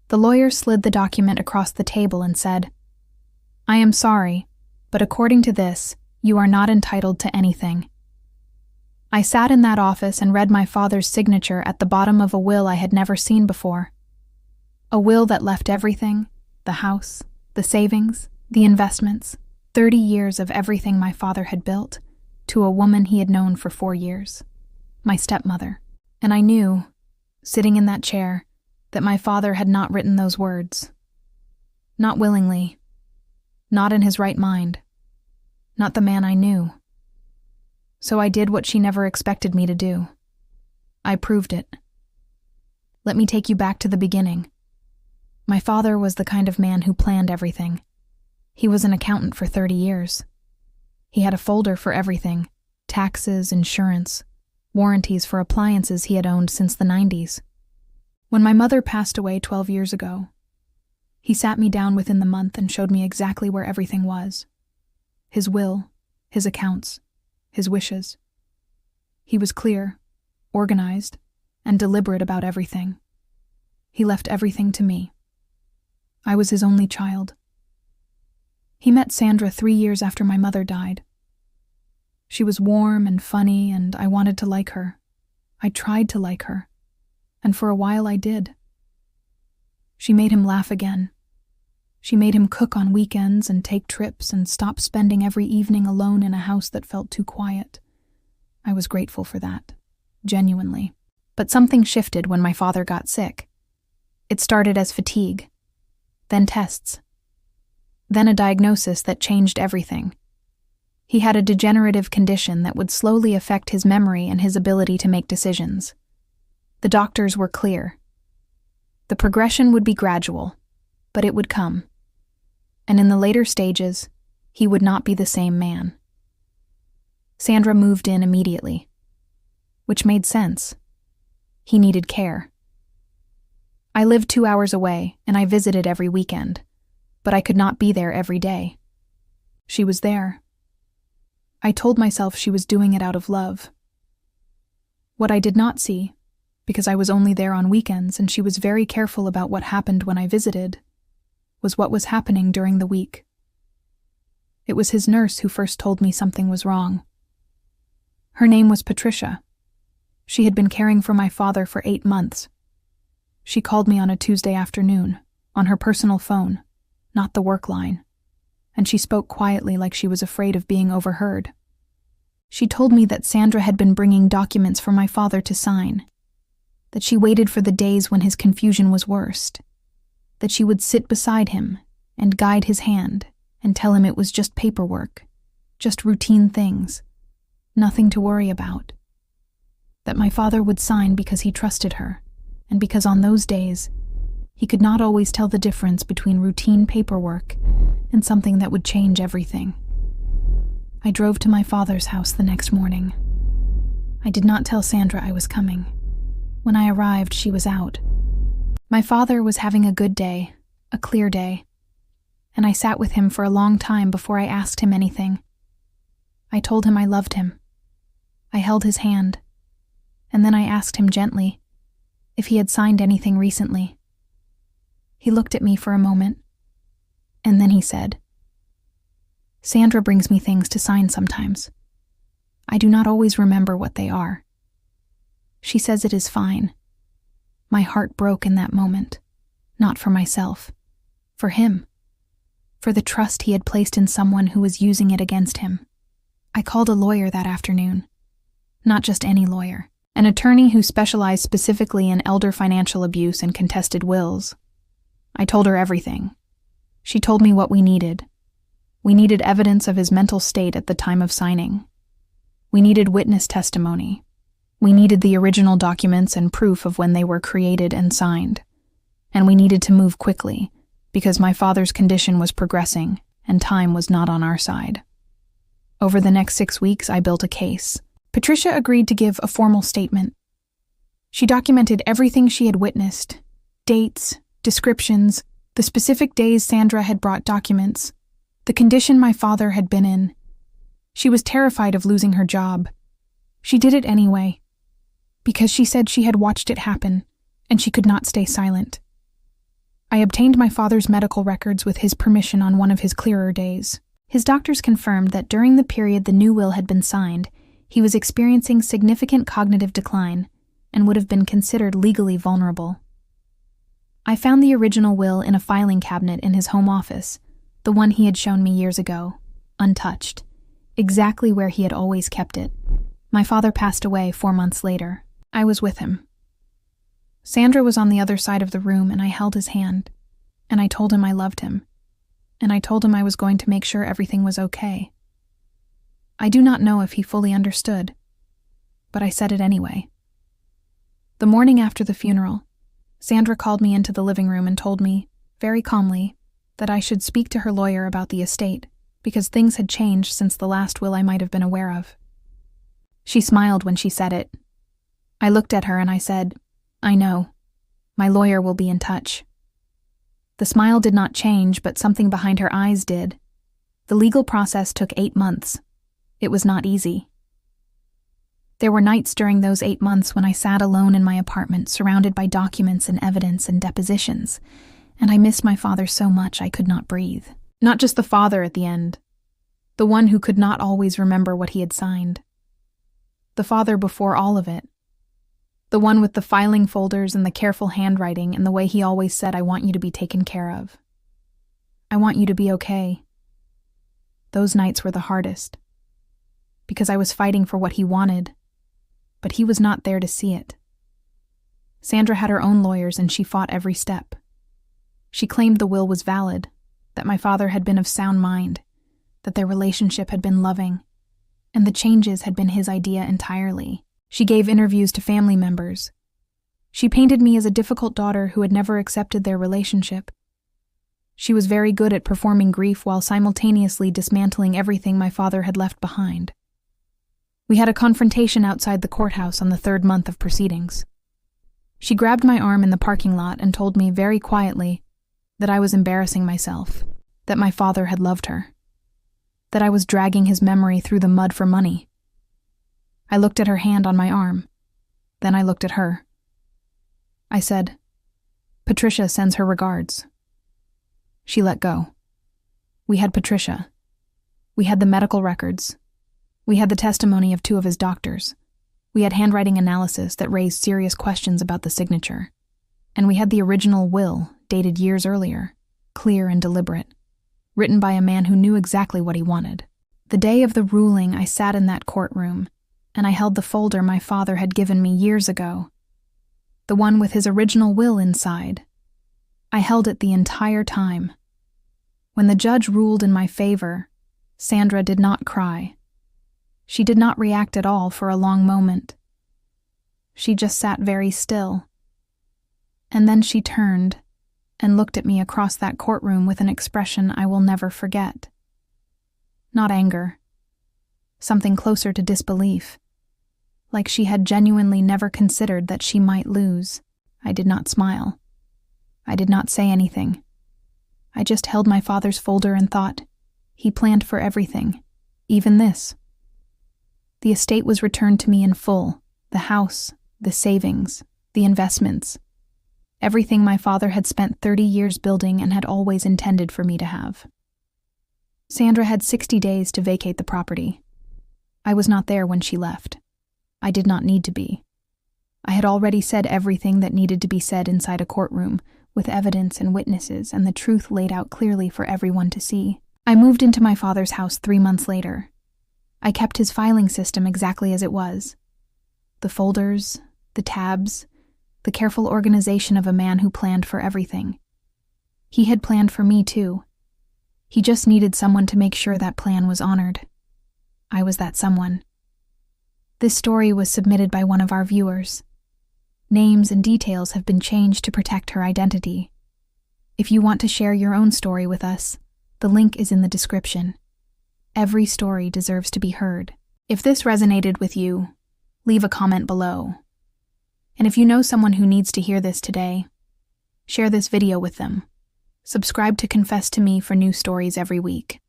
The lawyer slid the document across the table and said, "I am sorry, but according to this, you are not entitled to anything." I sat in that office and read my father's signature at the bottom of a will I had never seen before. A will that left everything, the house, the savings, the investments, 30 years of everything my father had built, to a woman he had known for 4 years, my stepmother. And I knew, sitting in that chair, that my father had not written those words. Not willingly. Not in his right mind. Not the man I knew. So I did what she never expected me to do. I proved it. Let me take you back to the beginning. My father was the kind of man who planned everything. He was an accountant for 30 years. He had a folder for everything: taxes, insurance, warranties for appliances he had owned since the 90s. When my mother passed away 12 years ago, he sat me down within the month and showed me exactly where everything was. His will, his accounts, his wishes. He was clear, organized, and deliberate about everything. He left everything to me. I was his only child. He met Sandra 3 years after my mother died. She was warm and funny, and I wanted to like her. I tried to like her, and for a while I did. She made him laugh again. She made him cook on weekends and take trips and stop spending every evening alone in a house that felt too quiet. I was grateful for that, genuinely. But something shifted when my father got sick. It started as fatigue, then tests, then a diagnosis that changed everything. He had a degenerative condition that would slowly affect his memory and his ability to make decisions. The doctors were clear. The progression would be gradual, but it would come. And in the later stages, he would not be the same man. Sandra moved in immediately, which made sense. He needed care. I lived 2 hours away, and I visited every weekend, but I could not be there every day. She was there. I told myself she was doing it out of love. What I did not see, because I was only there on weekends and she was very careful about what happened when I visited, was what was happening during the week. It was his nurse who first told me something was wrong. Her name was Patricia. She had been caring for my father for 8 months. She called me on a Tuesday afternoon, on her personal phone, not the work line, and she spoke quietly like she was afraid of being overheard. She told me that Sandra had been bringing documents for my father to sign, that she waited for the days when his confusion was worst, that she would sit beside him and guide his hand and tell him it was just paperwork, just routine things, nothing to worry about, that my father would sign because he trusted her, and because on those days, he could not always tell the difference between routine paperwork and something that would change everything. I drove to my father's house the next morning. I did not tell Sandra I was coming. When I arrived, she was out. My father was having a good day, a clear day, and I sat with him for a long time before I asked him anything. I told him I loved him. I held his hand, and then I asked him gently if he had signed anything recently. He looked at me for a moment, and then he said, "Sandra brings me things to sign sometimes. I do not always remember what they are. She says it is fine." My heart broke in that moment, not for myself, for him, for the trust he had placed in someone who was using it against him. I called a lawyer that afternoon. Not just any lawyer, an attorney who specialized specifically in elder financial abuse and contested wills. I told her everything. She told me what we needed. We needed evidence of his mental state at the time of signing. We needed witness testimony. We needed the original documents and proof of when they were created and signed. And we needed to move quickly, because my father's condition was progressing and time was not on our side. Over the next 6 weeks, I built a case. Patricia agreed to give a formal statement. She documented everything she had witnessed: dates, descriptions, the specific days Sandra had brought documents, the condition my father had been in. She was terrified of losing her job. She did it anyway, because she said she had watched it happen, and she could not stay silent. I obtained my father's medical records with his permission on one of his clearer days. His doctors confirmed that during the period the new will had been signed, he was experiencing significant cognitive decline and would have been considered legally vulnerable. I found the original will in a filing cabinet in his home office, the one he had shown me years ago, untouched, exactly where he had always kept it. My father passed away 4 months later. I was with him. Sandra was on the other side of the room, and I held his hand, and I told him I loved him, and I told him I was going to make sure everything was okay. I do not know if he fully understood, but I said it anyway. The morning after the funeral, Sandra called me into the living room and told me, very calmly, that I should speak to her lawyer about the estate, because things had changed since the last will I might have been aware of. She smiled when she said it. I looked at her and I said, I know. My lawyer will be in touch. The smile did not change, but something behind her eyes did. The legal process took 8 months. It was not easy. There were nights during those 8 months when I sat alone in my apartment, surrounded by documents and evidence and depositions, and I missed my father so much I could not breathe. Not just the father at the end, the one who could not always remember what he had signed. The father before all of it. The one with the filing folders and the careful handwriting and the way he always said, I want you to be taken care of. I want you to be okay. Those nights were the hardest, because I was fighting for what he wanted, but he was not there to see it. Sandra had her own lawyers and she fought every step. She claimed the will was valid, that my father had been of sound mind, that their relationship had been loving, and the changes had been his idea entirely. She gave interviews to family members. She painted me as a difficult daughter who had never accepted their relationship. She was very good at performing grief while simultaneously dismantling everything my father had left behind. We had a confrontation outside the courthouse on the 3rd month of proceedings. She grabbed my arm in the parking lot and told me very quietly that I was embarrassing myself, that my father had loved her, that I was dragging his memory through the mud for money. I looked at her hand on my arm. Then I looked at her. I said, Patricia sends her regards. She let go. We had Patricia. We had the medical records. We had the testimony of 2 of his doctors. We had handwriting analysis that raised serious questions about the signature. And we had the original will, dated years earlier, clear and deliberate, written by a man who knew exactly what he wanted. The day of the ruling, I sat in that courtroom, and I held the folder my father had given me years ago, the one with his original will inside. I held it the entire time. When the judge ruled in my favor, Sandra did not cry. She did not react at all for a long moment. She just sat very still. And then she turned and looked at me across that courtroom with an expression I will never forget. Not anger. Something closer to disbelief. Like she had genuinely never considered that she might lose. I did not smile. I did not say anything. I just held my father's folder and thought, he planned for everything, even this. The estate was returned to me in full, the house, the savings, the investments, everything my father had spent 30 years building and had always intended for me to have. Sandra had 60 days to vacate the property. I was not there when she left. I did not need to be. I had already said everything that needed to be said inside a courtroom, with evidence and witnesses and the truth laid out clearly for everyone to see. I moved into my father's house 3 months later. I kept his filing system exactly as it was. The folders, the tabs, the careful organization of a man who planned for everything. He had planned for me too. He just needed someone to make sure that plan was honored. I was that someone. This story was submitted by one of our viewers. Names and details have been changed to protect her identity. If you want to share your own story with us, the link is in the description. Every story deserves to be heard. If this resonated with you, leave a comment below. And if you know someone who needs to hear this today, share this video with them. Subscribe to Confess to Me for new stories every week.